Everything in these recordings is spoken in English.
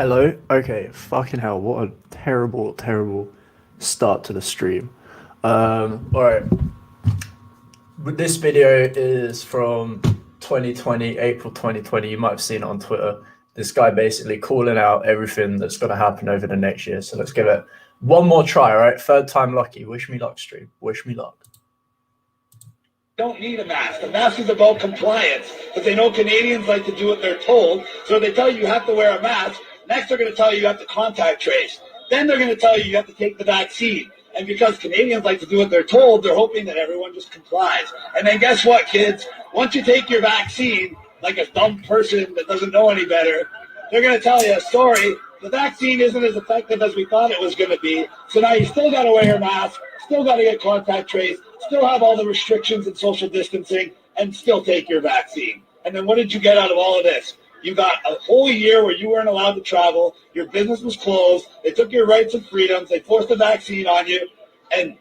Hello? Okay, fucking hell, what a terrible, terrible start to the stream. Alright, but this video is from 2020, April 2020. You might have seen it on Twitter. This guy basically calling out everything that's going to happen over the next year. So let's give it one more try, all right? Third time lucky. Wish me luck, stream. Wish me luck. Don't need a mask. The mask is about compliance, but they know Canadians like to do what they're told, so they tell you have to wear a mask. Next, they're going to tell you have to contact trace. Then they're going to tell you have to take the vaccine. And because Canadians like to do what they're told, they're hoping that everyone just complies. And then guess what, kids? Once you take your vaccine, like a dumb person that doesn't know any better, they're going to tell you, sorry, the vaccine isn't as effective as we thought it was going to be. So now you still got to wear a mask, still got to get contact traced, still have all the restrictions and social distancing, and still take your vaccine. And then what did you get out of all of this? You got a whole year where you weren't allowed to travel, your business was closed, they took your rights and freedoms, they forced a vaccine on you, and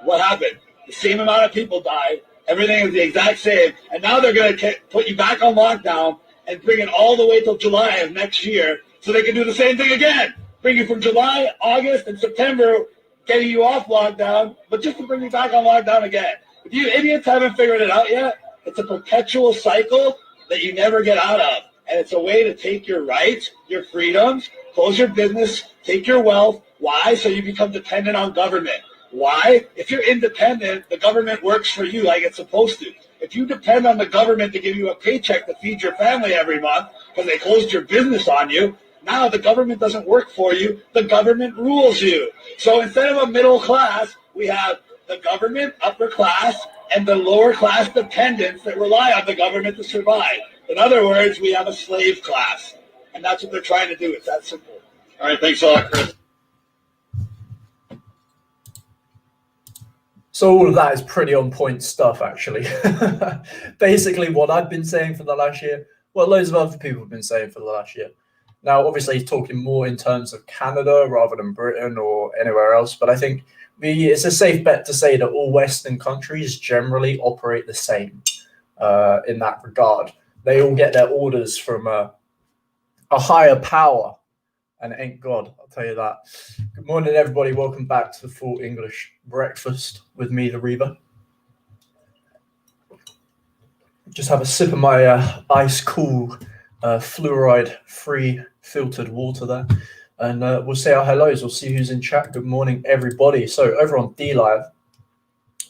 what happened? The same amount of people died, everything is the exact same, and now they're going to put you back on lockdown and bring it all the way till July of next year so they can do the same thing again. Bring you from July, August, and September, getting you off lockdown, but just to bring you back on lockdown again. If you idiots haven't figured it out yet, it's a perpetual cycle that you never get out of. And it's a way to take your rights, your freedoms, close your business, take your wealth. Why? So you become dependent on government. Why? If you're independent, the government works for you like it's supposed to. If you depend on the government to give you a paycheck to feed your family every month because they closed your business on you, now the government doesn't work for you. The government rules you. So instead of a middle class, we have the government, upper class, and the lower class dependents that rely on the government to survive. In other words, we have a slave class. And that's what they're trying to do. It's that simple. All right, thanks a lot, Chris. So all of that is pretty on point stuff, actually. Basically, what I've been saying for the last year, what loads of other people have been saying for the last year. Now, obviously, he's talking more in terms of Canada rather than Britain or anywhere else, but I think it's a safe bet to say that all Western countries generally operate the same in that regard. They all get their orders from a higher power, and it ain't God, I'll tell you that. Good morning, everybody. Welcome back to the Full English Breakfast with me, the Reaver. Just have a sip of my ice cool, fluoride-free filtered water there. And we'll say our hellos. We'll see who's in chat. Good morning, everybody. So over on DLive,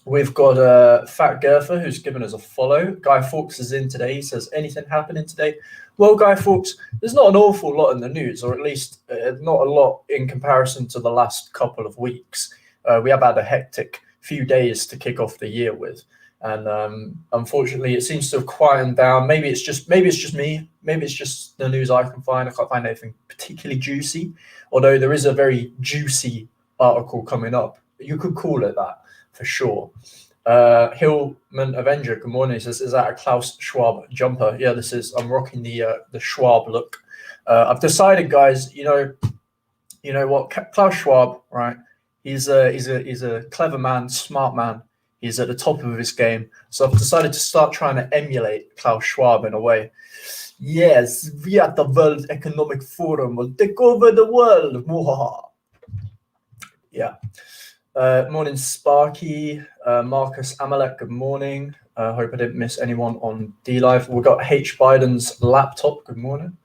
we've got Fat Gerther, who's given us a follow. Guy Fawkes is in today. He says, anything happening today? Well, Guy Fawkes, there's not an awful lot in the news, or at least not a lot in comparison to the last couple of weeks. We have had a hectic few days to kick off the year with. And unfortunately, it seems to have quietened down. Maybe it's just me. Maybe it's just the news I can find. I can't find anything particularly juicy, although there is a very juicy article coming up. You could call it that for sure. Hillman Avenger, good morning. He says, is that a Klaus Schwab jumper? Yeah, this is. I'm rocking the Schwab look. I've decided, guys. You know what? Klaus Schwab, right? He's a clever man, smart man. He's at the top of his game. So I've decided to start trying to emulate Klaus Schwab in a way. Yes, we at the World Economic Forum will take over the world. Yeah. Morning, Sparky. Marcus Amalek, good morning. Hope I didn't miss anyone on DLive. We've got H. Biden's laptop, good morning.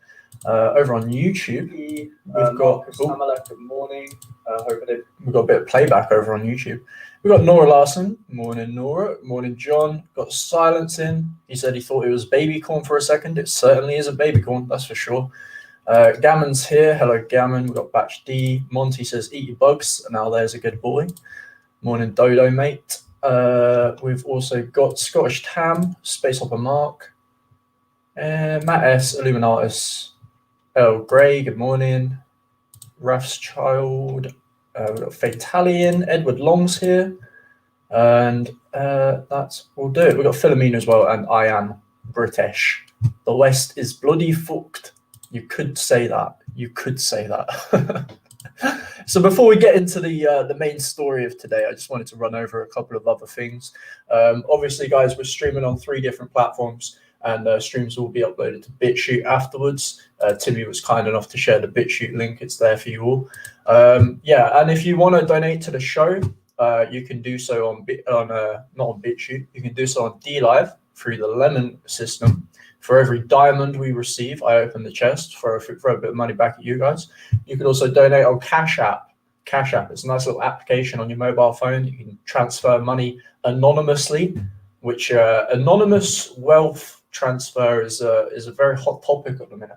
Over on YouTube, we've got Marcus Amalek, good morning. We've got a bit of playback over on YouTube. We've got Nora Larson. Morning, Nora. Morning, John. Got Silence in. He said he thought it was baby corn for a second. It certainly isn't baby corn, that's for sure. Gammon's here. Hello, Gammon. We've got Batch D. Monty says, eat your bugs. Now there's a good boy. Morning, Dodo, mate. We've also got Scottish Tam, Space Hopper Mark. Matt S. Illuminatus. Earl Gray, good morning. Raf's Child. We've got Fatalian, Edward Long's here, and that's will do it. We've got Philomena as well, and I am British. The West is bloody fucked. You could say that. You could say that. So before we get into the main story of today, I just wanted to run over a couple of other things. Obviously, guys, we're streaming on 3 different platforms. and streams will be uploaded to BitChute afterwards. Timmy was kind enough to share the BitChute link. It's there for you all. Yeah, and if you want to donate to the show, you can do so not on BitChute. You can do so on DLive through the Lemon system. For every diamond we receive, I open the chest, throw a bit of money back at you guys. You can also donate on CashApp. CashApp is a nice little application on your mobile phone. You can transfer money anonymously, which anonymous wealth transfer is a very hot topic at the minute.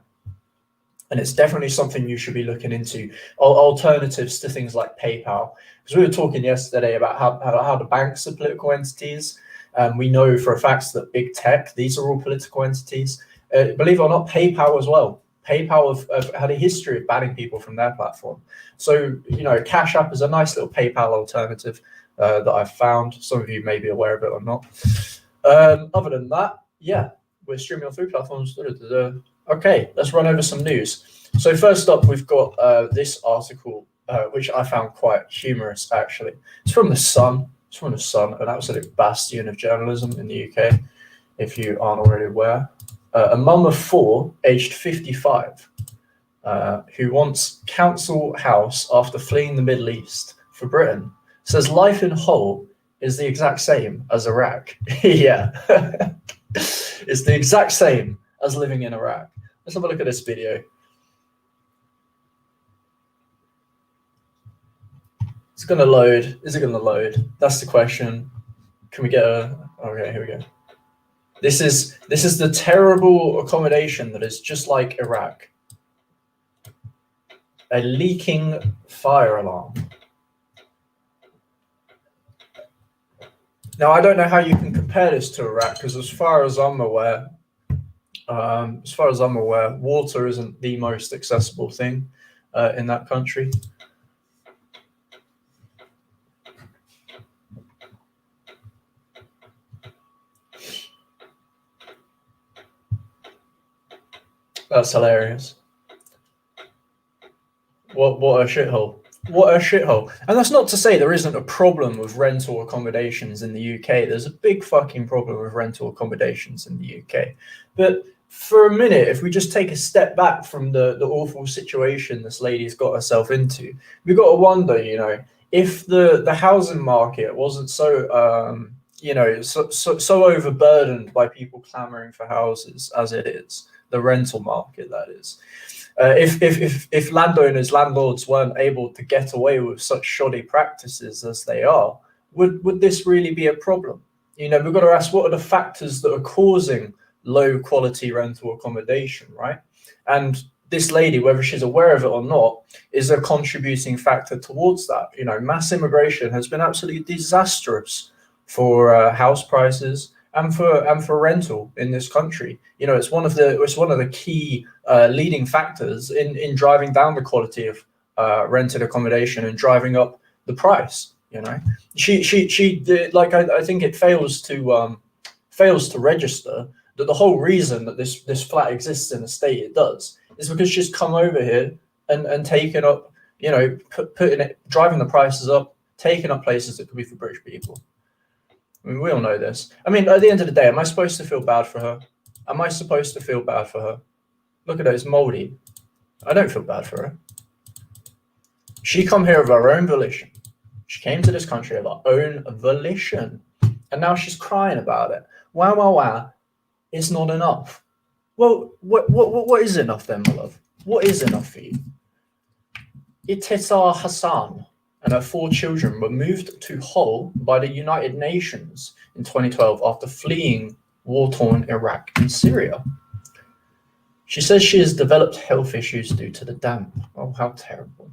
And it's definitely something you should be looking into, alternatives to things like PayPal. Because we were talking yesterday about how the banks are political entities. We know for a fact that big tech, these are all political entities. Believe it or not, PayPal as well. PayPal have had a history of banning people from their platform. So, Cash App is a nice little PayPal alternative that I've found. Some of you may be aware of it or not. Other than that, yeah, we're streaming on 3 platforms. Okay, let's run over some news. So first up, we've got this article, which I found quite humorous, actually. It's from The Sun. It's from The Sun, an absolute bastion of journalism in the UK, if you aren't already aware. A mum of 4, aged 55, who wants council house after fleeing the Middle East for Britain, says life in Hull is the exact same as Iraq. Yeah, it's the exact same as living in Iraq. Let's have a look at this video. It's going to load. Is it going to load? That's the question. Can we get a... Okay, here we go. This is the terrible accommodation that is just like Iraq. A leaking fire alarm. Now, I don't know how you can compare this to Iraq, because as far as I'm aware, water isn't the most accessible thing in that country. That's hilarious. What a shithole. What a shithole. And that's not to say there isn't a problem with rental accommodations in the UK. There's a big fucking problem with rental accommodations in the UK. But for a minute, if we just take a step back from the awful situation this lady's got herself into, we've got to wonder, if the housing market wasn't so so overburdened by people clamoring for houses as it is, the rental market, that is. If landlords weren't able to get away with such shoddy practices as they are, would this really be a problem? We've got to ask, what are the factors that are causing low quality rental accommodation, right? And this lady, whether she's aware of it or not, is a contributing factor towards that. Mass immigration has been absolutely disastrous for house prices and for rental in this country. It's one of the key leading factors in driving down the quality of rented accommodation and driving up the price. She did, like, I think it fails to register that the whole reason that this flat exists in the state it does is because she's come over here and taken up, driving the prices up, taking up places that could be for British people. I mean, we all know this. I mean, at the end of the day, am I supposed to feel bad for her? Am I supposed to feel bad for her? Look at her, it's moldy. I don't feel bad for her. She come here of her own volition. She came to this country of her own volition. And now she's crying about it. Wow. It's not enough. Well, what is enough then, my love? What is enough for you? Itesar Hassan and her 4 children were moved to Hull by the United Nations in 2012 after fleeing war-torn Iraq and Syria. She says she has developed health issues due to the damp. Oh, how terrible.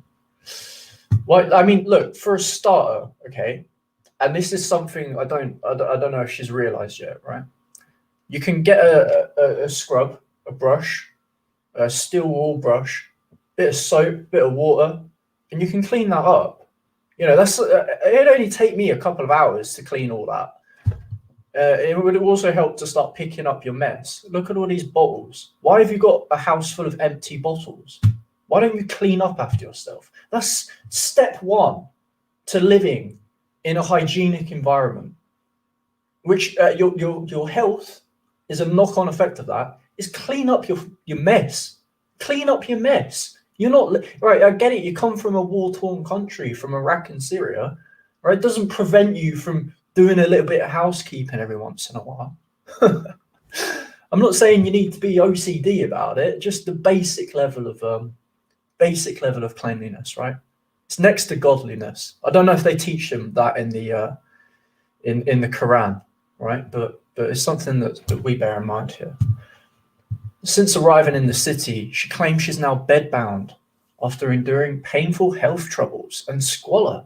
Well, I mean, look, for a starter, okay, and this is something I don't know if she's realized yet, right? You can get a scrub, a brush, a steel wool brush, bit of soap, bit of water, and you can clean that up. It'd only take me a couple of hours to clean all that. It would also help to start picking up your mess. Look at all these bottles. Why have you got a house full of empty bottles? Why don't you clean up after yourself? That's step 1 to living in a hygienic environment, which your health is a knock-on effect of that is clean up your mess. Clean up your mess. You're not right. I get it. You come from a war-torn country, from Iraq and Syria, right? It doesn't prevent you from doing a little bit of housekeeping every once in a while. I'm not saying you need to be OCD about it. Just the basic level of cleanliness, right? It's next to godliness. I don't know if they teach them that in the Quran, right? But it's something that we bear in mind here. Since arriving in the city, she claims she's now bedbound after enduring painful health troubles and squalor.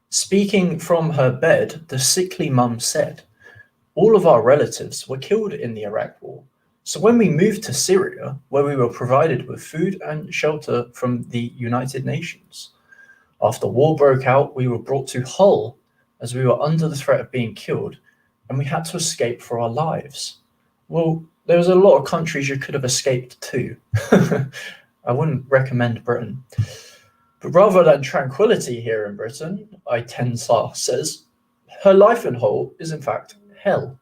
Speaking from her bed, the sickly mum said, "All of our relatives were killed in the Iraq war. So when we moved to Syria, where we were provided with food and shelter from the United Nations, after war broke out, we were brought to Hull as we were under the threat of being killed, and we had to escape for our lives." Well, there was a lot of countries you could have escaped to. I wouldn't recommend Britain. But rather than tranquility here in Britain, Itensar says, her life in Hull is in fact hell.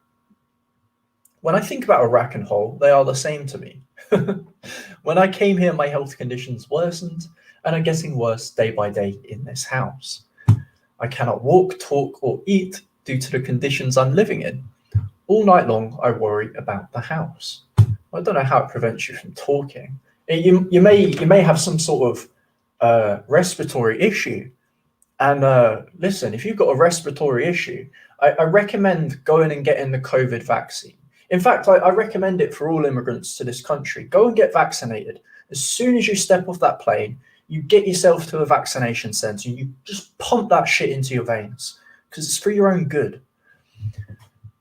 When I think about Iraq and Hull, they are the same to me. When I came here, my health conditions worsened and are getting worse day by day in this house. I cannot walk, talk, or eat due to the conditions I'm living in. All night long, I worry about the house. I don't know how it prevents you from talking. You may have some sort of respiratory issue. And listen, if you've got a respiratory issue, I recommend going and getting the COVID vaccine. In fact, I recommend it for all immigrants to this country. Go and get vaccinated. As soon as you step off that plane, you get yourself to a vaccination center. You just pump that shit into your veins because it's for your own good.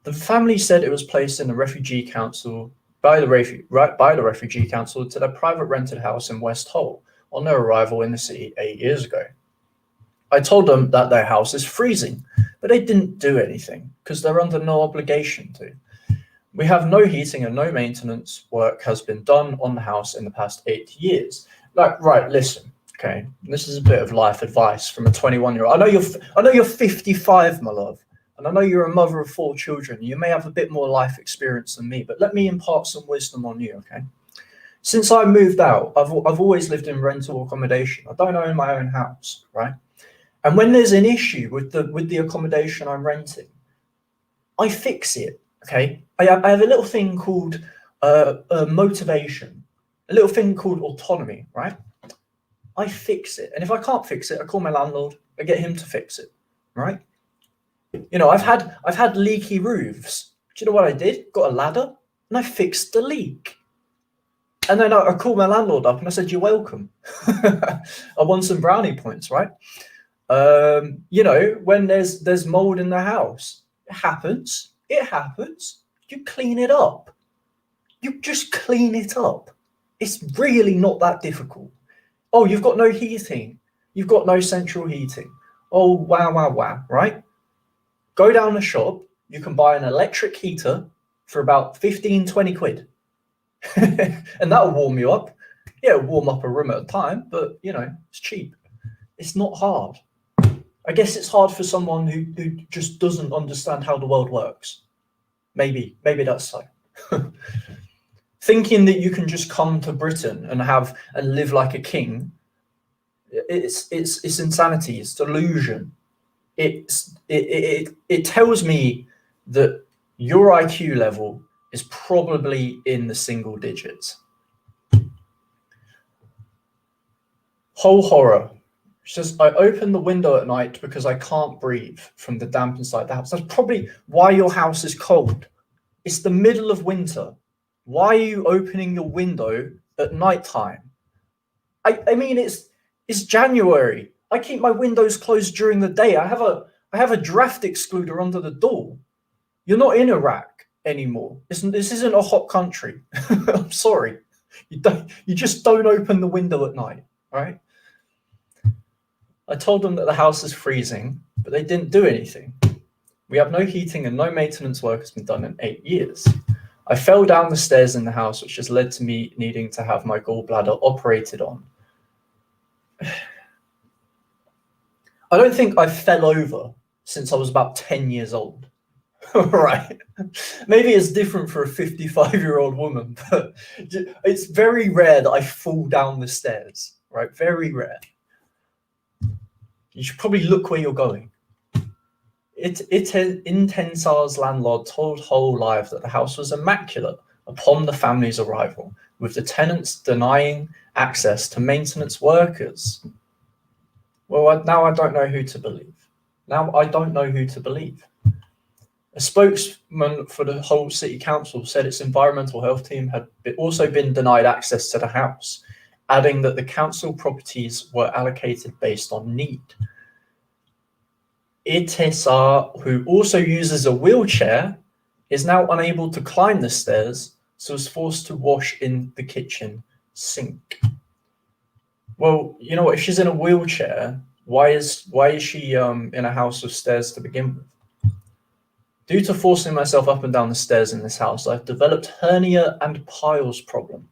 The family said it was placed in the refugee council by the refugee council to their private rented house in West Hull on their arrival in the city 8 years ago. I told them that their house is freezing, but they didn't do anything because they're under no obligation to. We have no heating and no maintenance work has been done on the house in the past 8 years. Like, right, listen, okay, this is a bit of life advice from a 21-year-old. I know you're 55, my love, and I know you're a mother of 4 children. You may have a bit more life experience than me, but let me impart some wisdom on you, okay? Since I moved out, I've always lived in rental accommodation. I don't own my own house, right? And when there's an issue with the accommodation I'm renting, I fix it. Okay, I have a little thing called motivation, a little thing called autonomy, right? I fix it, and if I can't fix it, I call my landlord. I get him to fix it, right? You know, I've had leaky roofs. Do you know what I did? Got a ladder and I fixed the leak. And then I called my landlord up and I said, "You're welcome." I won some brownie points, right? You know, when there's mold in the house, it happens. It happens. You clean it up. You just clean it up. It's really not that difficult. Oh, you've got no heating. You've got no central heating. Oh, wow, right? Go down the shop. You can buy an electric heater for about 15, 20 quid. And that'll warm you up. Yeah, it'll warm up a room at a time, but, you know, it's cheap. It's not hard. I guess it's hard for someone who just doesn't understand how the world works. Maybe that's so. Thinking that you can just come to Britain and live like a king, it's insanity. It's delusion. It tells me that your IQ level is probably in the single digits. Whole horror. She says, "I open the window at night because I can't breathe from the damp inside the house." That's probably why your house is cold. It's the middle of winter. Why are you opening your window at nighttime? I mean, it's January. I keep my windows closed during the day. I have a draft excluder under the door. You're not in Iraq anymore. This isn't a hot country. I'm sorry. You just don't open the window at night, right? I told them that the house is freezing, but they didn't do anything. We have no heating and no maintenance work has been done in 8 years. I fell down the stairs in the house, which has led to me needing to have my gallbladder operated on. I don't think I fell over since I was about 10 years old. Right. Maybe it's different for a 55-year-old woman, but it's very rare that I fall down the stairs, right? Very rare. You should probably look where you're going. Intensar's landlord told Whole Live that the house was immaculate upon the family's arrival, with the tenants denying access to maintenance workers. Well, now I don't know who to believe. Now I don't know who to believe. A spokesman for the Hull City Council said its environmental health team had also been denied access to the house, adding that the council properties were allocated based on need. Itesar, who also uses a wheelchair, is now unable to climb the stairs, so is forced to wash in the kitchen sink. Well, you know what? If she's in a wheelchair, why is she in a house with stairs to begin with? Due to forcing myself up and down the stairs in this house, I've developed hernia and piles problem,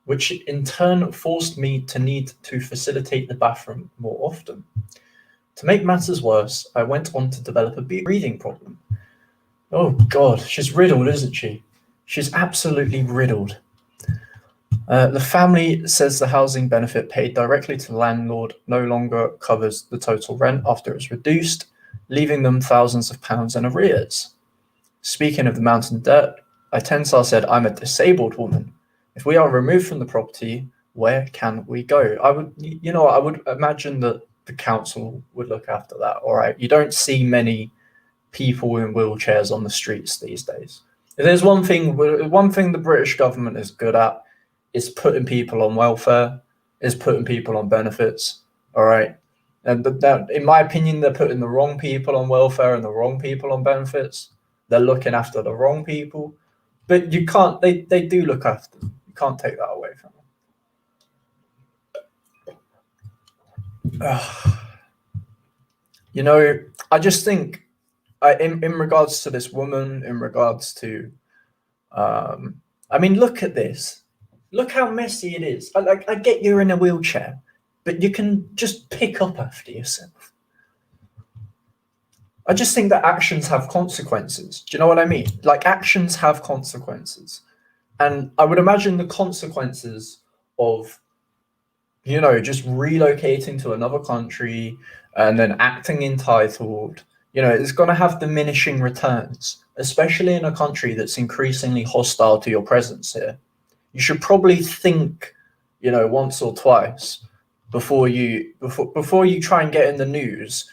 which in turn forced me to need to facilitate the bathroom more often. To make matters worse, I went on to develop a breathing problem. Oh God, she's riddled, isn't she? She's absolutely riddled. The family says the housing benefit paid directly to the landlord no longer covers the total rent after it's reduced, leaving them thousands of pounds in arrears. Speaking of the mountain debt, Itensar said, I'm a disabled woman. If we are removed from the property, where can we go? I would imagine that the council would look after that. All right. You don't see many people in wheelchairs on the streets these days. If there's one thing the British government is good at, is putting people on welfare, is putting people on benefits. All right. And that, in my opinion, they're putting the wrong people on welfare and the wrong people on benefits. They're looking after the wrong people. But you can't, they do look after them. You can't take that away from them. You know, I just think, in regards to this woman, in regards to, I mean, look at this. Look how messy it is. I get you're in a wheelchair, but you can just pick up after yourself. I just think that actions have consequences. Do you know what I mean? Like, actions have consequences. And I would imagine the consequences of, you know, just relocating to another country and then acting entitled, you know, it's going to have diminishing returns, especially in a country that's increasingly hostile to your presence here. You should probably think, you know, once or twice before you try and get in the news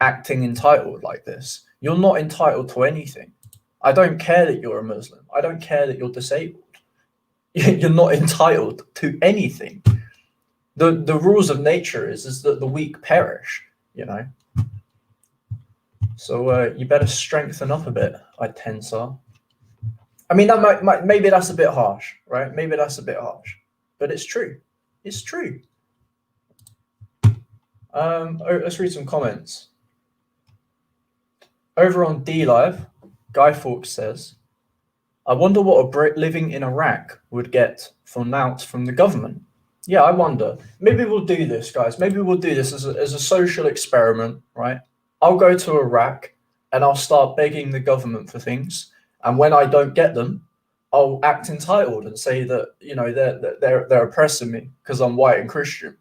acting entitled like this. You're not entitled to anything. I don't care that you're a Muslim. I don't care that you're disabled. You're not entitled to anything. The rules of nature is that the weak perish, you know. So you better strengthen up a bit, Itensar. I mean, that maybe that's a bit harsh, right? Maybe that's a bit harsh, but it's true. It's true. Let's read some comments. Over on D Live, Guy Fawkes says, I wonder what a Brit living in Iraq would get for nouts from the government. Yeah, I wonder. Maybe we'll do this, guys. Maybe we'll do this as a social experiment, right? I'll go to Iraq and I'll start begging the government for things. And when I don't get them, I'll act entitled and say that, you know, they're oppressing me because I'm white and Christian.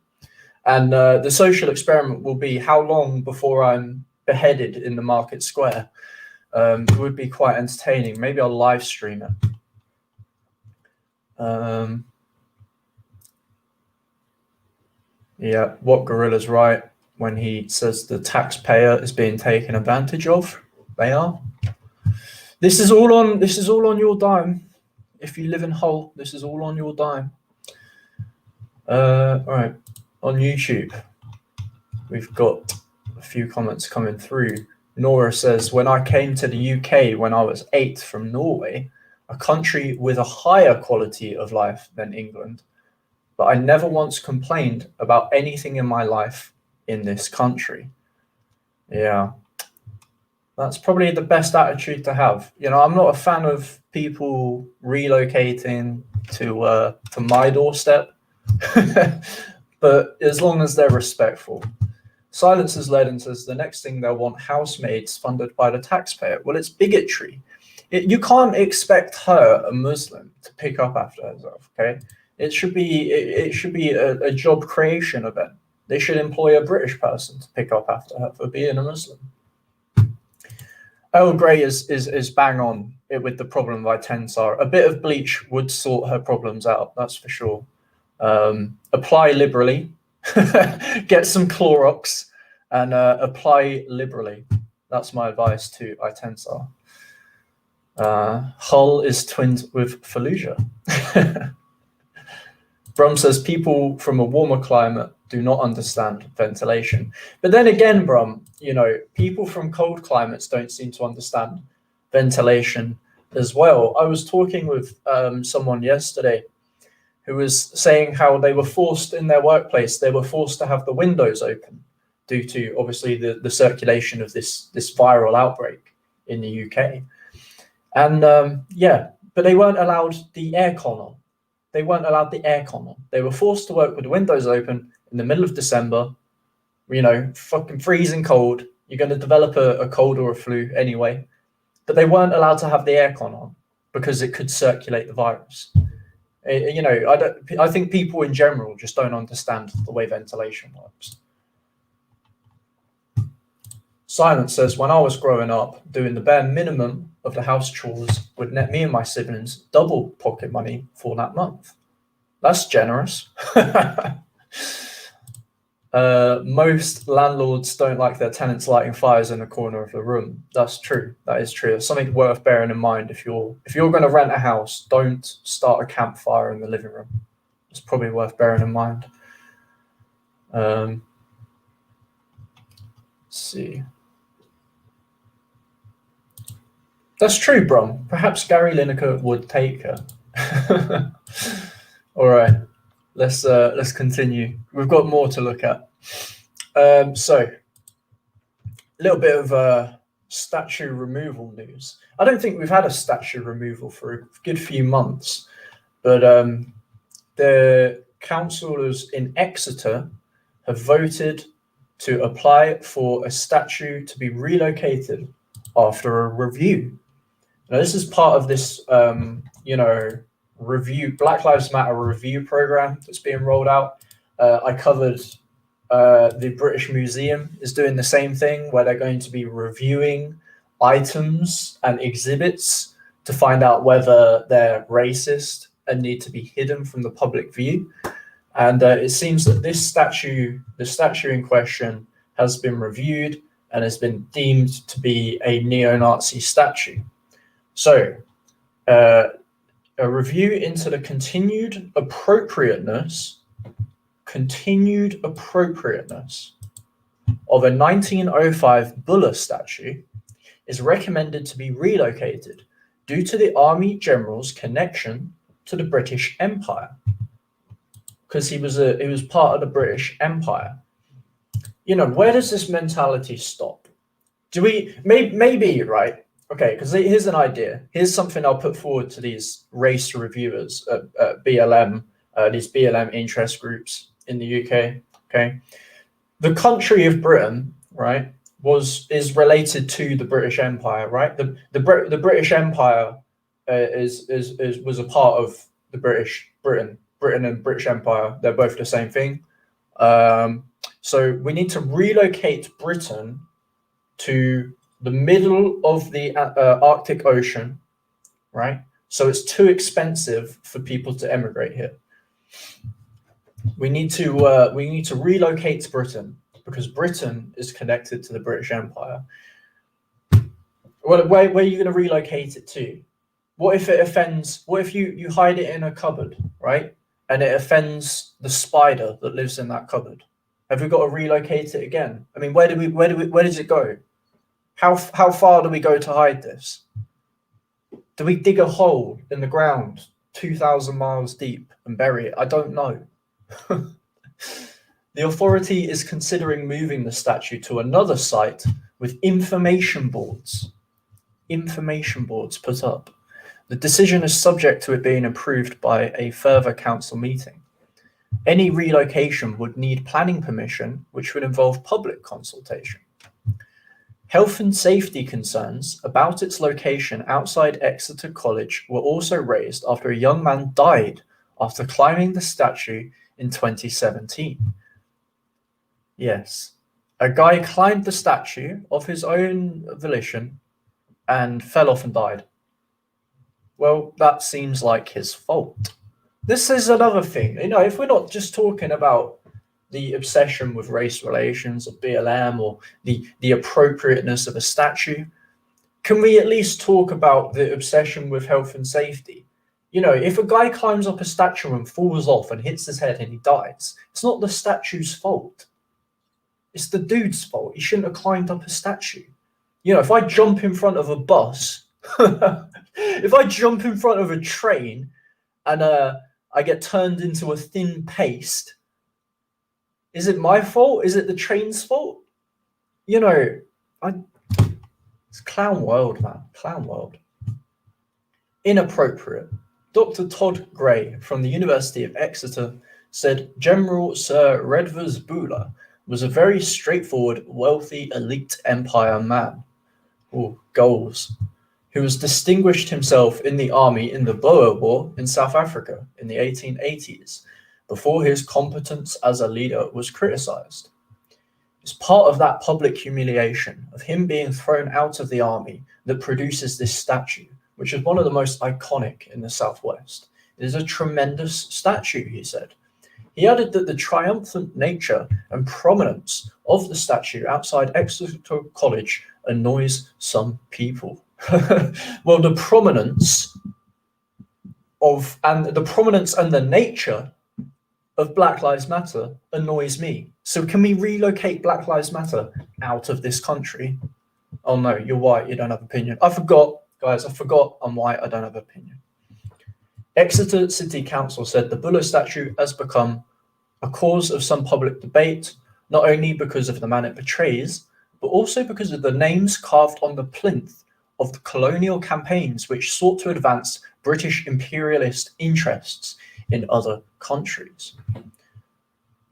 And the social experiment will be how long before I'm beheaded in the market square. It would be quite entertaining. Maybe I'll live stream it. Yeah, what Gorilla's right when he says the taxpayer is being taken advantage of. They are. This is all on your dime. If you live in Hull, this is all on your dime. All right, on YouTube, we've got a few comments coming through. Nora says, when I came to the UK when I was 8 from Norway, a country with a higher quality of life than England, but I never once complained about anything in my life in this country. Yeah, that's probably the best attitude to have. You know, I'm not a fan of people relocating to my doorstep, but as long as they're respectful. Silences led and says the next thing they'll want housemaids funded by the taxpayer. Well, it's bigotry. You can't expect her, a Muslim, to pick up after herself. Okay, it should be a job creation event. They should employ a British person to pick up after her for being a Muslim. Earl Grey is bang on it with the problem of Itensar. A bit of bleach would sort her problems out, that's for sure. Apply liberally, get some Clorox, and apply liberally. That's my advice to Itensar. Hull is twinned with Fallujah. Brum says people from a warmer climate do not understand ventilation. But then again, Brum, you know, people from cold climates don't seem to understand ventilation as well. I was talking with someone yesterday who was saying how they were forced in their workplace, they were forced to have the windows open due to obviously the circulation of this viral outbreak in the UK. And yeah, but they weren't allowed the aircon on. They weren't allowed the aircon on. They were forced to work with the windows open in the middle of December, you know, fucking freezing cold. You're going to develop a cold or a flu anyway. But they weren't allowed to have the aircon on because it could circulate the virus. You know, I think people in general just don't understand the way ventilation works. Silence says, when I was growing up, doing the bare minimum of the house chores would net me and my siblings double pocket money for that month. That's generous. Most landlords don't like their tenants lighting fires in the corner of the room. That's true. That is true. It's something worth bearing in mind. If you're going to rent a house, don't start a campfire in the living room. It's probably worth bearing in mind. Let's see. That's true, Brom. Perhaps Gary Lineker would take her. All right, let's continue. We've got more to look at. So, a little bit of statue removal news. I don't think we've had a statue removal for a good few months, but the councillors in Exeter have voted to apply for a statue to be relocated after a review. Now, this is part of this, you know, review, Black Lives Matter review program that's being rolled out. I covered the British Museum is doing the same thing, where they're going to be reviewing items and exhibits to find out whether they're racist and need to be hidden from the public view. And it seems that this statue, the statue in question, has been reviewed and has been deemed to be a neo-Nazi statue. So, a review into the continued appropriateness of a 1905 Buller statue is recommended to be relocated due to the Army General's connection to the British Empire, because he was part of the British Empire. You know, where does this mentality stop? Do we maybe right? Okay, because here's an idea. Here's something I'll put forward to these race reviewers at BLM, these BLM interest groups in the UK. Okay, the country of Britain, right, is related to the British Empire, right? The British Empire was a part of the Britain and British Empire. They're both the same thing. So we need to relocate Britain to the middle of the Arctic Ocean, right? So it's too expensive for people to emigrate here. We need to relocate Britain because Britain is connected to the British Empire. Well, where are you going to relocate it to? What if it offends? What if you hide it in a cupboard, right? And it offends the spider that lives in that cupboard? Have we got to relocate it again? I mean, where does it go? How far do we go to hide this? Do we dig a hole in the ground 2,000 miles deep and bury it? I don't know. The authority is considering moving the statue to another site with information boards put up. The decision is subject to it being approved by a further council meeting. Any relocation would need planning permission, which would involve public consultation. Health and safety concerns about its location outside Exeter College were also raised after a young man died after climbing the statue in 2017. Yes, a guy climbed the statue of his own volition and fell off and died. Well, that seems like his fault. This is another thing, if we're not just talking about the obsession with race relations or BLM or the appropriateness of a statue, can we at least talk about the obsession with health and safety? If a guy climbs up a statue and falls off and hits his head and he dies, it's not the statue's fault. It's the dude's fault. He shouldn't have climbed up a statue. If I jump in front of a bus, if I jump in front of a train and I get turned into a thin paste, is it my fault? Is it the train's fault? It's clown world, man. Clown world. Inappropriate. Dr. Todd Gray from the University of Exeter said General Sir Redvers Buller was a very straightforward, wealthy, elite empire man. Goals. Who has distinguished himself in the army in the Boer War in South Africa in the 1880s, before his competence as a leader was criticized. It's part of that public humiliation of him being thrown out of the army that produces this statue, which is one of the most iconic in the Southwest. It is a tremendous statue, he said. He added that the triumphant nature and prominence of the statue outside Exeter College annoys some people. Well, the prominence and the nature of Black Lives Matter annoys me. So can we relocate Black Lives Matter out of this country? Oh no, you're white, you don't have opinion. I forgot, guys, I'm white, I don't have opinion. Exeter City Council said the Buller statue has become a cause of some public debate, not only because of the man it portrays, but also because of the names carved on the plinth of the colonial campaigns which sought to advance British imperialist interests in other countries.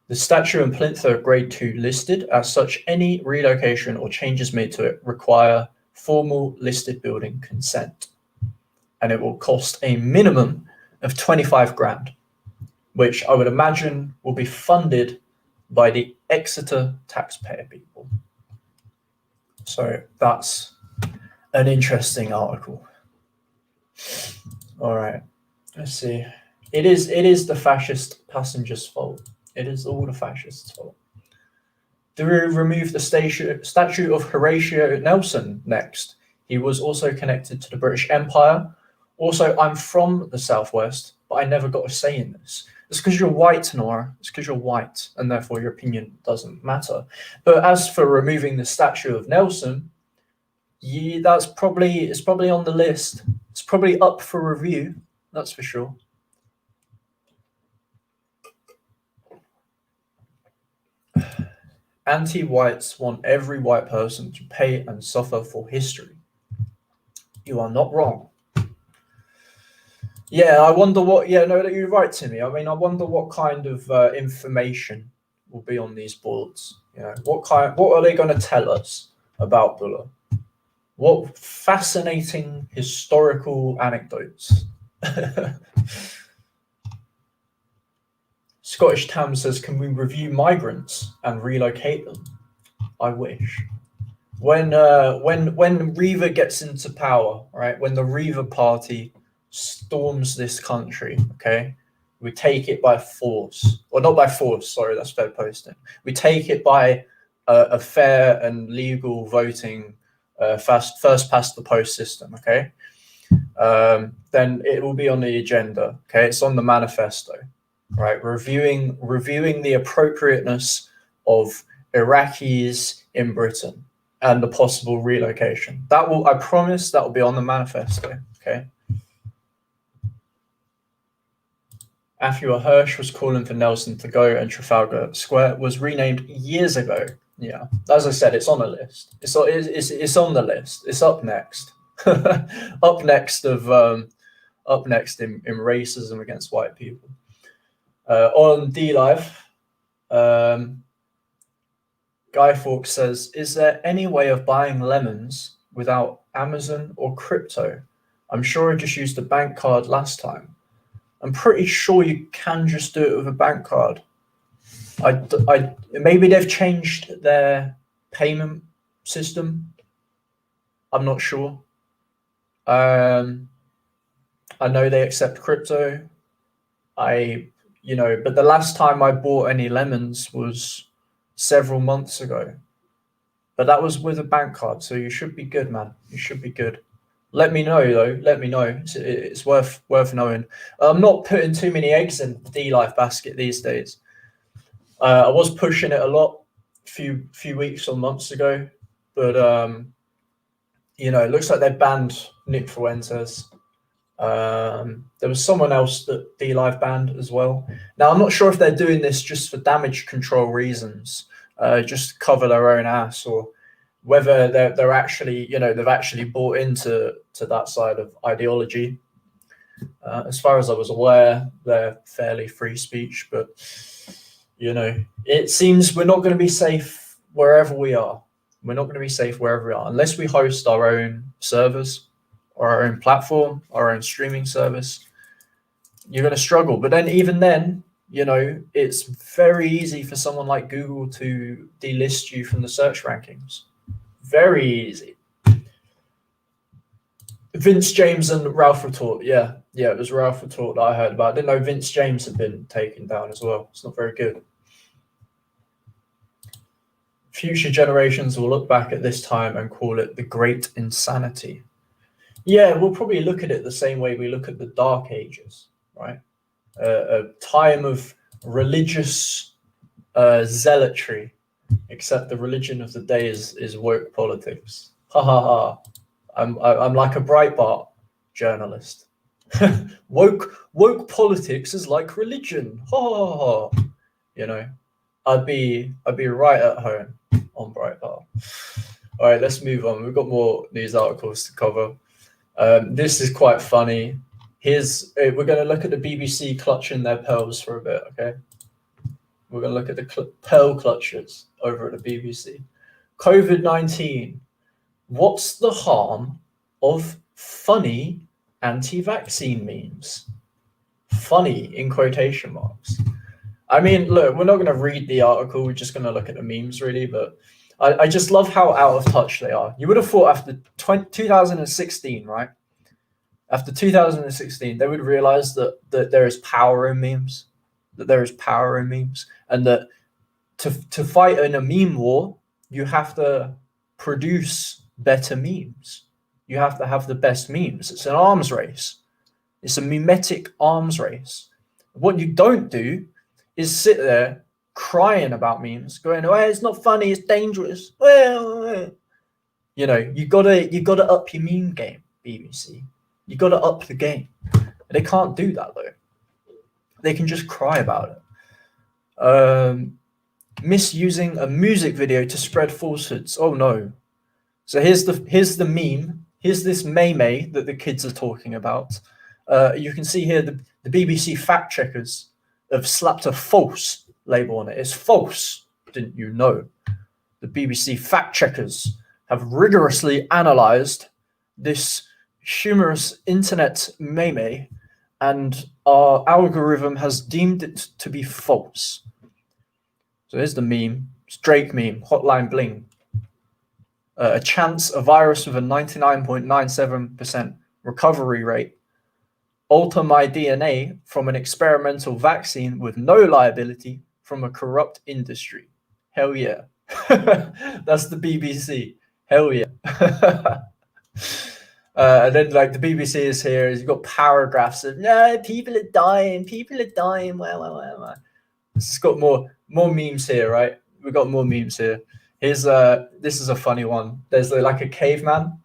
The statue and plinth are grade 2 listed. As such, any relocation or changes made to it require formal listed building consent. And it will cost a minimum of 25 grand, which I would imagine will be funded by the Exeter taxpayer people. So that's an interesting article. All right, let's see. It is the fascist passengers' fault. It is all the fascists' fault. Do we remove the statue of Horatio Nelson next? He was also connected to the British Empire. Also, I'm from the Southwest, but I never got a say in this. It's because you're white, Nora. It's because you're white, and therefore your opinion doesn't matter. But as for removing the statue of Nelson, yeah, it's probably on the list. It's probably up for review, that's for sure. Anti-whites want every white person to pay and suffer for history. You are not wrong. Yeah, I wonder what. Yeah, no, you're right, Timmy. I mean, I wonder what kind of information will be on these boards. What are they going to tell us about Buller? What fascinating historical anecdotes. Scottish Tam says, can we review migrants and relocate them? I wish. When Reva gets into power, right? When the Reva party storms this country, okay? We take it by force. Or not by force, sorry, that's fair posting. We take it by a fair and legal voting, first past the post system, okay? Then it will be on the agenda, okay? It's on the manifesto. Right, reviewing the appropriateness of Iraqis in Britain and the possible relocation. I promise that will be on the manifesto. Okay. Afua Hirsch was calling for Nelson to go, and Trafalgar Square was renamed years ago. Yeah, as I said, it's on the list. It's on the list. It's up next. up next in racism against white people. On D Live, Guy Fawkes says, is there any way of buying lemons without Amazon or crypto? I'm sure I just used a bank card last time. I'm pretty sure you can just do it with a bank card. Maybe they've changed their payment system. I'm not sure. I know they accept crypto. But the last time I bought any lemons was several months ago. But that was with a bank card, so you should be good, man. You should be good. Let me know though. Let me know. It's worth knowing. I'm not putting too many eggs in the D Life basket these days. I was pushing it a lot few weeks or months ago, but it looks like they banned Nick Fuentes. There was someone else that D Live banned as well. Now I'm not sure if they're doing this just for damage control reasons, just to cover their own ass, or whether they're actually, they've actually bought into that side of ideology. As far as I was aware, they're fairly free speech, but it seems we're not going to be safe wherever we are. We're not going to be safe wherever we are unless we host our own servers or our own platform, our own streaming service. You're going to struggle. But then even then, it's very easy for someone like Google to delist you from the search rankings. Very easy. Vince James and Ralph Retort. Yeah, it was Ralph Retort that I heard about. I didn't know Vince James had been taken down as well. It's not very good. Future generations will look back at this time and call it the Great Insanity. Yeah, we'll probably look at it the same way we look at the Dark Ages, right? A time of religious zealotry, except the religion of the day is woke politics. Ha ha ha! I'm like a Breitbart journalist. woke politics is like religion. Ha ha ha! I'd be right at home on Breitbart. All right, let's move on. We've got more news articles to cover. This is quite funny. We're going to look at the BBC clutching their pearls for a bit, okay? We're going to look at the pearl clutchers over at the BBC. COVID-19. What's the harm of funny anti-vaccine memes? Funny in quotation marks. I mean, look, we're not going to read the article. We're just going to look at the memes, really. But I just love how out of touch they are. You would have thought after 2016, right? After 2016, they would realize that there is power in memes, and that to fight in a meme war, you have to produce better memes. You have to have the best memes. It's an arms race. It's a memetic arms race. What you don't do is sit there crying about memes, going, "Oh, it's not funny, it's dangerous." Well, you gotta up your meme game, BBC. You gotta up the game. They can't do that though. They can just cry about it. Misusing a music video to spread falsehoods. Oh no. So here's the meme. Here's this meme that the kids are talking about. You can see here the BBC fact checkers have slapped a false label on it. It's false, didn't you know? The BBC fact checkers have rigorously analysed this humorous internet meme, and our algorithm has deemed it to be false. So here's the meme. It's Drake meme, Hotline Bling. A virus with a 99.97% recovery rate. Alter my DNA from an experimental vaccine with no liability from a corrupt industry. Hell yeah. That's the BBC. Hell yeah. And then the BBC is here. You've got paragraphs of, no, people are dying. Well. It's got more memes here, right? We've got more memes here. Here's this is a funny one. There's like a caveman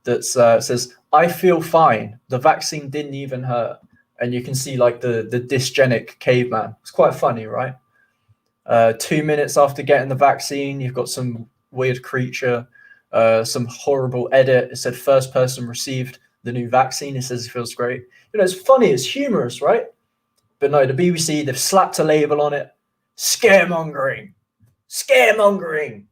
that says, "I feel fine. The vaccine didn't even hurt." And you can see like the dysgenic caveman. It's quite funny, right? 2 minutes after getting the vaccine, you've got some weird creature, some horrible edit. It said first person received the new vaccine. It says it feels great. It's funny. It's humorous, right? But no, the BBC, they've slapped a label on it. Scaremongering. Scaremongering.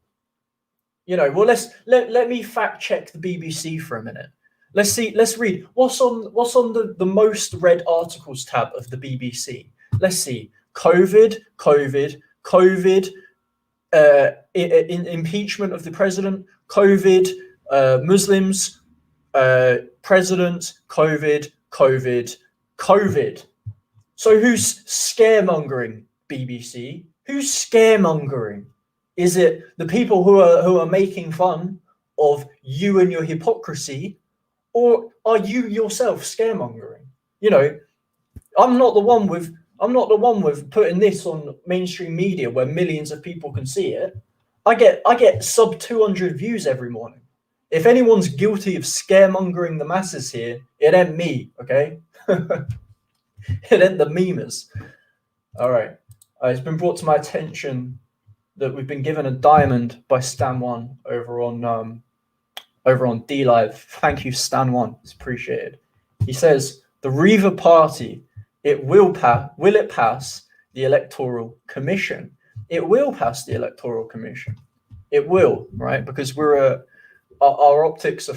You know, well, let me fact check the BBC for a minute. Let's read what's on the most read articles tab of the BBC. Let's see. COVID, impeachment of the president, COVID, Muslims, president, COVID. So who's scaremongering, BBC? Who's scaremongering? Is it the people who are making fun of you and your hypocrisy, or are you yourself scaremongering? You know, I'm not the one with putting this on mainstream media where millions of people can see it. I get sub 200 views every morning. If anyone's guilty of scaremongering the masses here, it ain't me, okay? It ain't the memers. All right. It's been brought to my attention that we've been given a diamond by Stan1 over on DLive. Thank you, Stan1. It's appreciated. He says the Reaver Party, will it pass the Electoral Commission? It will pass the Electoral Commission. It will, right? Because we're optics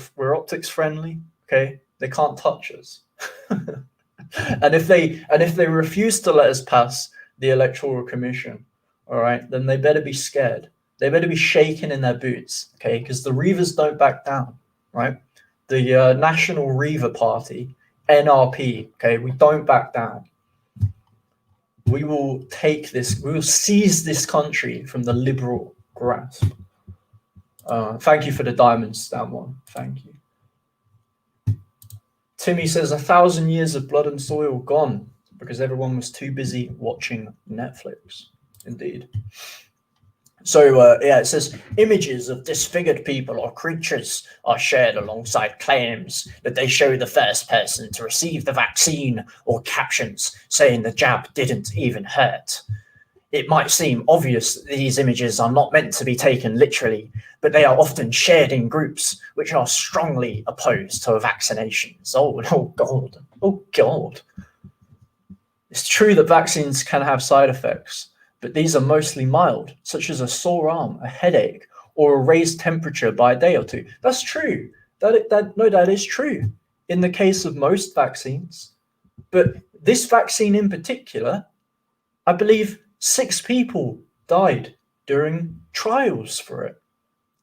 friendly. Okay, they can't touch us. and if they refuse to let us pass the Electoral Commission, all right, then they better be scared. They better be shaking in their boots, okay? Because the Reavers don't back down, right? The National Reaver Party, NRP, okay, we don't back down. We will seize this country from the liberal grasp. Thank you for the diamonds, Stan1. Thank you. Timmy says 1,000 years of blood and soil gone because everyone was too busy watching Netflix. Indeed. So, it says images of disfigured people or creatures are shared alongside claims that they show the first person to receive the vaccine or captions saying the jab didn't even hurt. It might seem obvious that these images are not meant to be taken literally, but they are often shared in groups which are strongly opposed to vaccinations. Oh God. Oh, God. It's true that vaccines can have side effects, but these are mostly mild, such as a sore arm, a headache, or a raised temperature by a day or two. That's true. That is true in the case of most vaccines. But this vaccine in particular, I believe 6 people died during trials for it.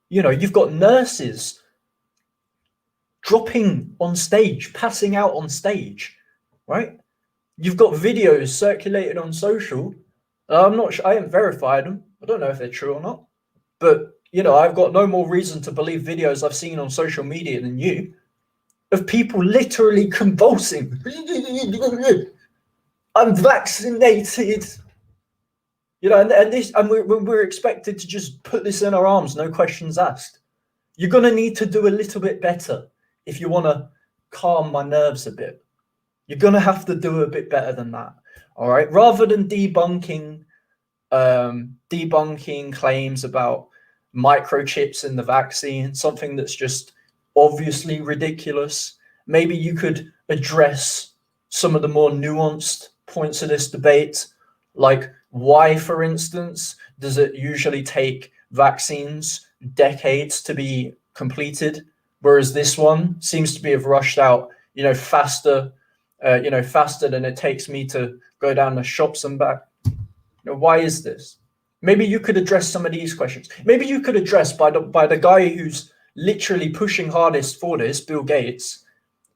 You know, you've got nurses dropping on stage, passing out on stage, right? You've got videos circulated on social. I'm not sure. I haven't verified them. I don't know if they're true or not. But, you know, I've got no more reason to believe videos I've seen on social media than you of people literally convulsing. I'm vaccinated. You know, and we're expected to just put this in our arms, no questions asked. You're going to need to do a little bit better if you want to calm my nerves a bit. You're going to have to do a bit better than that. All right. Rather than debunking claims about microchips in the vaccine, something that's just obviously ridiculous, maybe you could address some of the more nuanced points of this debate, like why, for instance, does it usually take vaccines decades to be completed, whereas this one seems to be rushed out, faster than it takes me to go down the shops and back. Why is this? Maybe you could address some of these questions. Maybe you could address by the guy who's literally pushing hardest for this, Bill Gates,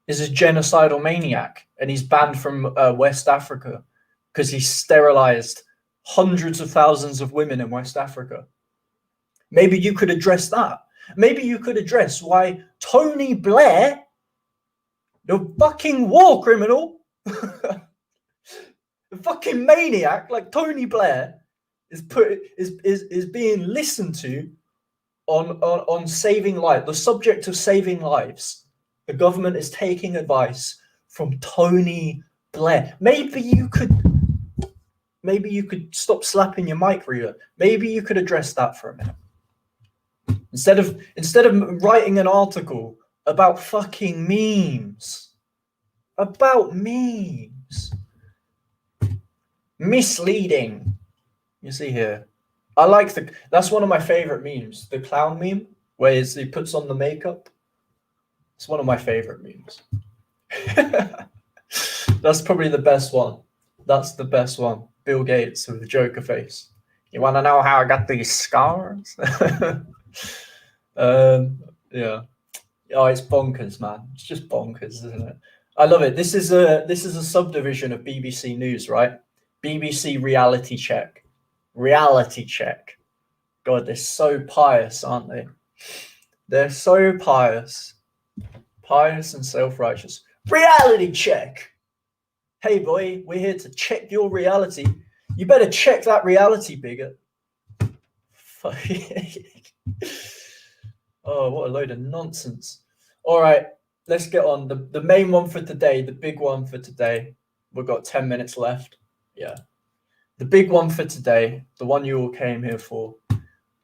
is a genocidal maniac, and he's banned from West Africa because he sterilized hundreds of thousands of women in West Africa. Maybe you could address that. Maybe you could address why Tony Blair, the fucking war criminal, the fucking maniac like Tony Blair, is being listened to on saving lives, the subject of saving lives. The government is taking advice from Tony Blair. Maybe you could stop slapping your mic reader. Maybe you could address that for a minute. Instead of writing an article about fucking memes. About memes. Misleading. You see here. I like that's one of my favorite memes. The clown meme, where he puts on the makeup. It's one of my favorite memes. That's probably the best one. That's the best one. Bill Gates with the Joker face. You want to know how I got these scars? Yeah. Oh, it's bonkers, man. It's just bonkers, isn't it? I love it. This is a subdivision of BBC News, right? BBC Reality Check. Reality Check. God, they're so pious, aren't they? They're so pious. Pious and self-righteous. Reality Check. Hey, boy, we're here to check your reality. You better check that reality, bigot. Oh, what a load of nonsense. All right, let's get on. The main one for today, the big one for today. We've got 10 minutes left. Yeah. The big one for today, the one you all came here for,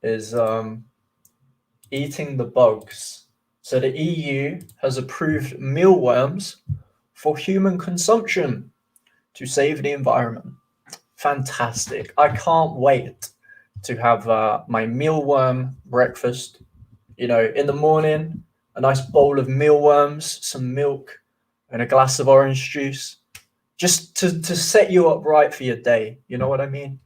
is eating the bugs. So the EU has approved mealworms for human consumption to save the environment. Fantastic. I can't wait to have my mealworm breakfast. You know, in the morning, a nice bowl of mealworms, some milk, and a glass of orange juice, just to set you up right for your day. You know what I mean?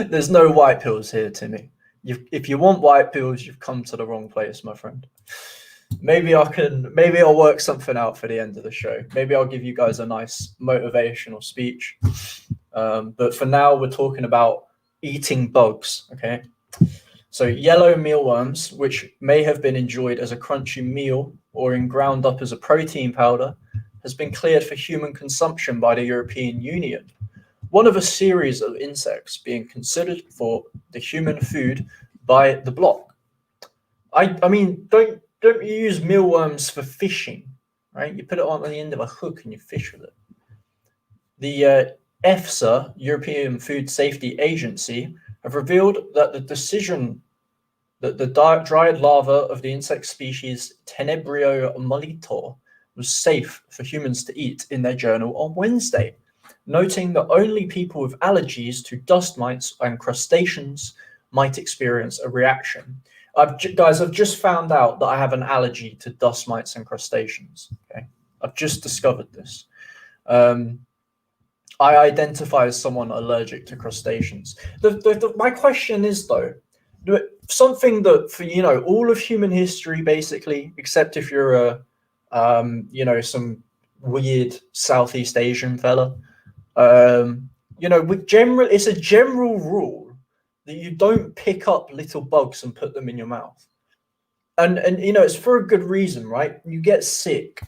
There's no white pills here, Timmy. If you want white pills, you've come to the wrong place, my friend. Maybe I'll work something out for the end of the show. Maybe I'll give you guys a nice motivational speech. But for now, we're talking about eating bugs, okay? So yellow mealworms, which may have been enjoyed as a crunchy meal or in ground up as a protein powder, has been cleared for human consumption by the European Union. One of a series of insects being considered for the human food by the bloc. I mean, don't you use mealworms for fishing, right? You put it on the end of a hook and you fish with it. The EFSA, European Food Safety Agency, have revealed that the decision that the dried larva of the insect species Tenebrio molitor was safe for humans to eat in their journal on Wednesday, noting that only people with allergies to dust mites and crustaceans might experience a reaction. Guys, I've just found out that I have an allergy to dust mites and crustaceans. Okay, I've just discovered this. I identify as someone allergic to crustaceans. My question is, though, something that for all of human history, basically, except if you're some weird Southeast Asian fella, it's a general rule that you don't pick up little bugs and put them in your mouth, and it's for a good reason, right? You get sick.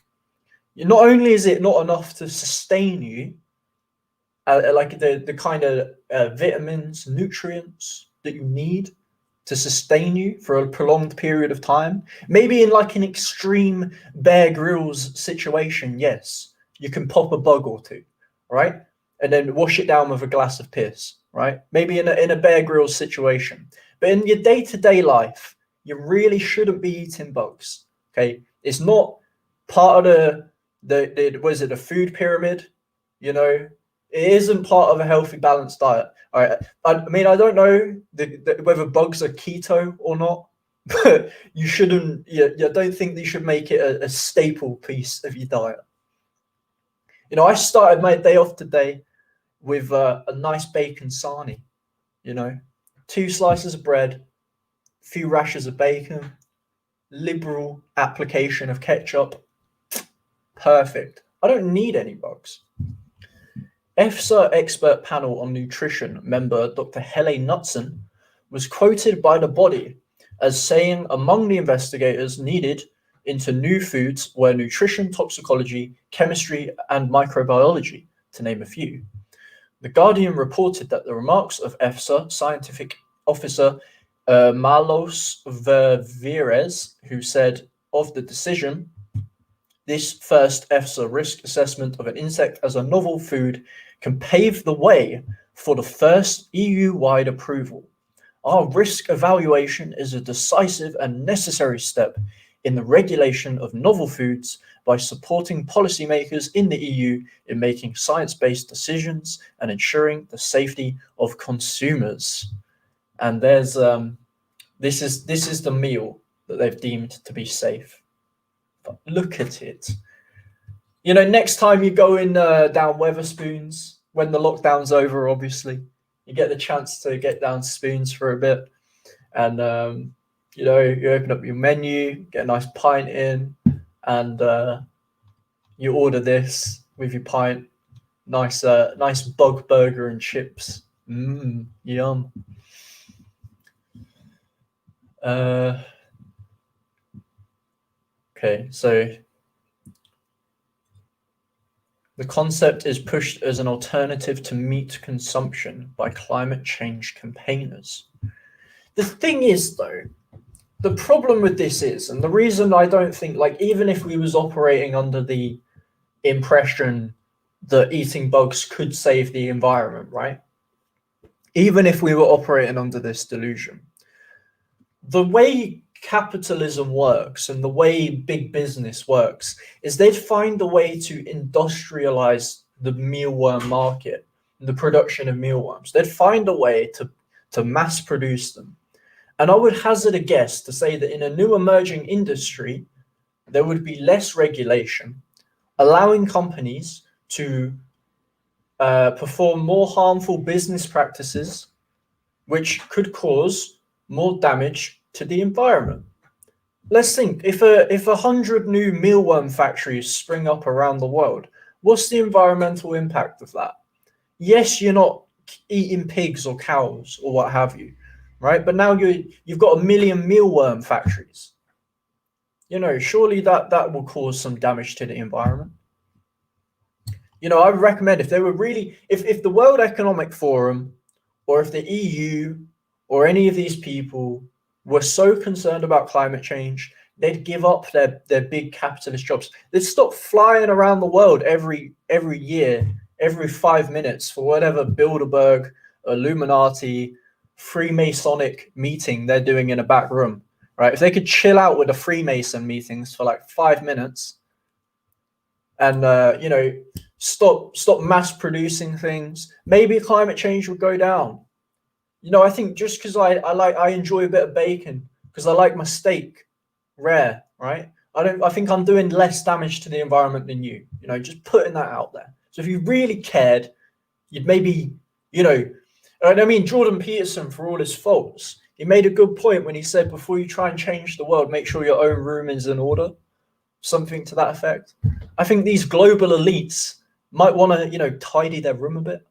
Not only is it not enough to sustain you, like the kind of vitamins, nutrients that you need to sustain you for a prolonged period of time. Maybe in like an extreme Bear Grylls situation, yes, you can pop a bug or two, right? And then wash it down with a glass of piss, right? Maybe in a Bear Grylls situation. But in your day-to-day life, you really shouldn't be eating bugs, okay? It's not part of the food pyramid, It isn't part of a healthy, balanced diet. All right. I mean, I don't know whether bugs are keto or not, but you shouldn't. I don't think you should make it a staple piece of your diet. I started my day off today with a nice bacon sarnie. 2 slices of bread, a few rashers of bacon, liberal application of ketchup. Perfect. I don't need any bugs. EFSA expert panel on nutrition member Dr. Helle Knutson was quoted by the body as saying among the investigators needed into new foods were nutrition, toxicology, chemistry, and microbiology, to name a few. The Guardian reported that the remarks of EFSA scientific officer Malos Vervires, who said of the decision, this first EFSA risk assessment of an insect as a novel food can pave the way for the first EU-wide approval. Our risk evaluation is a decisive and necessary step in the regulation of novel foods by supporting policymakers in the EU in making science-based decisions and ensuring the safety of consumers. And there's this is the meal that they've deemed to be safe. But look at it. You know, next time you go in down Weatherspoons, when the lockdown's over, obviously, you get the chance to get down Spoons for a bit. And, you know, you open up your menu, get a nice pint in, and you order this with your pint. Nice bug burger and chips. Yum. Okay, so the concept is pushed as an alternative to meat consumption by climate change campaigners. The thing is, though, the problem with this is, and the reason I don't think, like, even if we was operating under the impression that eating bugs could save the environment, right? Even if we were operating under this delusion, the way capitalism works and the way big business works is they'd find a way to industrialize the mealworm market, the production of mealworms. They'd find a way to mass produce them. And I would hazard a guess to say that in a new emerging industry, there would be less regulation, allowing companies to perform more harmful business practices, which could cause more damage to the environment. Let's think, if 100 new mealworm factories spring up around the world, what's the environmental impact of that? Yes, you're not eating pigs or cows or what have you, right? But now you've got 1 million mealworm factories. You know, surely that will cause some damage to the environment. You know, I would recommend if they were really, if the World Economic Forum or if the EU or any of these people were so concerned about climate change, they'd give up their big capitalist jobs. They'd stop flying around the world every year, every 5 minutes for whatever Bilderberg, Illuminati, Freemasonic meeting they're doing in a back room, right? If they could chill out with the Freemason meetings for like 5 minutes and, you know, stop mass producing things, maybe climate change would go down. You know, I think just because I enjoy a bit of bacon because I like my steak rare, right? I think I'm doing less damage to the environment than you. You know, just putting that out there. So if you really cared, you'd maybe, you know, and I mean Jordan Peterson, for all his faults, he made a good point when he said, before you try and change the world, make sure your own room is in order. Something to that effect. I think these global elites might want to, you know, tidy their room a bit.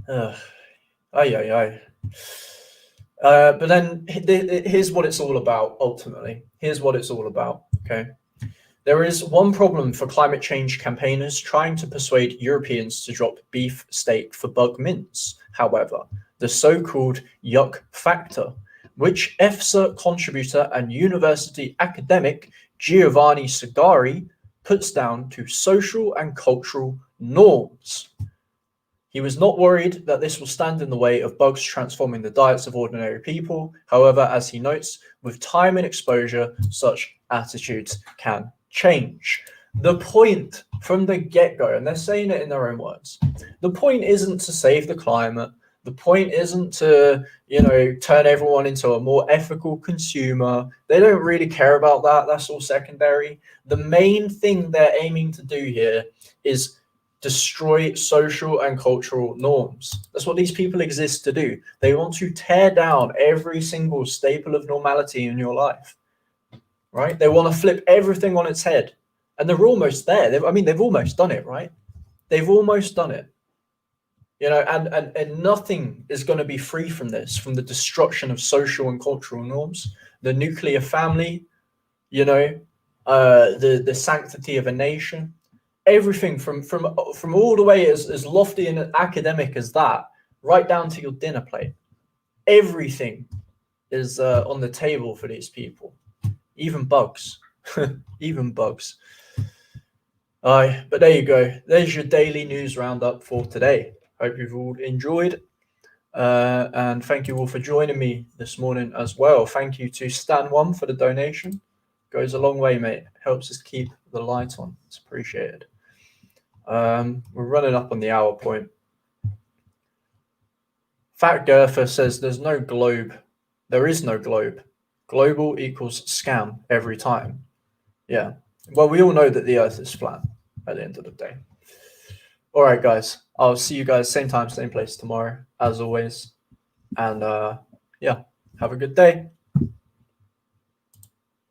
But then here's what it's all about, ultimately. Here's what it's all about, okay? There is one problem for climate change campaigners trying to persuade Europeans to drop beef steak for bug mince, however, the so-called yuck factor, which EFSA contributor and university academic Giovanni Segari puts down to social and cultural norms. He was not worried that this will stand in the way of bugs transforming the diets of ordinary people. However, as he notes, with time and exposure, such attitudes can change. The point from the get-go, and they're saying it in their own words, the point isn't to save the climate. The point isn't to, you know, turn everyone into a more ethical consumer. They don't really care about that. That's all secondary. The main thing they're aiming to do here is destroy social and cultural norms. That's what these people exist to do. They want to tear down every single staple of normality in your life, right? They want to flip everything on its head. And they're almost there. They've almost done it, right? They've almost done it. You know, and nothing is going to be free from this, from the destruction of social and cultural norms, the nuclear family, you know, the sanctity of a nation, everything from all the way as lofty and academic as that, right down to your dinner plate. Everything is on the table for these people, even bugs, even bugs. But there you go. There's your daily news roundup for today. Hope you've all enjoyed. And thank you all for joining me this morning as well. Thank you to Stan1 for the donation. Goes a long way, mate. Helps us keep the light on. It's appreciated. We're running up on the hour point. Fat Gerther says there's no globe. There is no globe. Global equals scam every time. Yeah. Well, we all know that the Earth is flat at the end of the day. All right, guys. I'll see you guys same time, same place tomorrow, as always. And yeah, have a good day.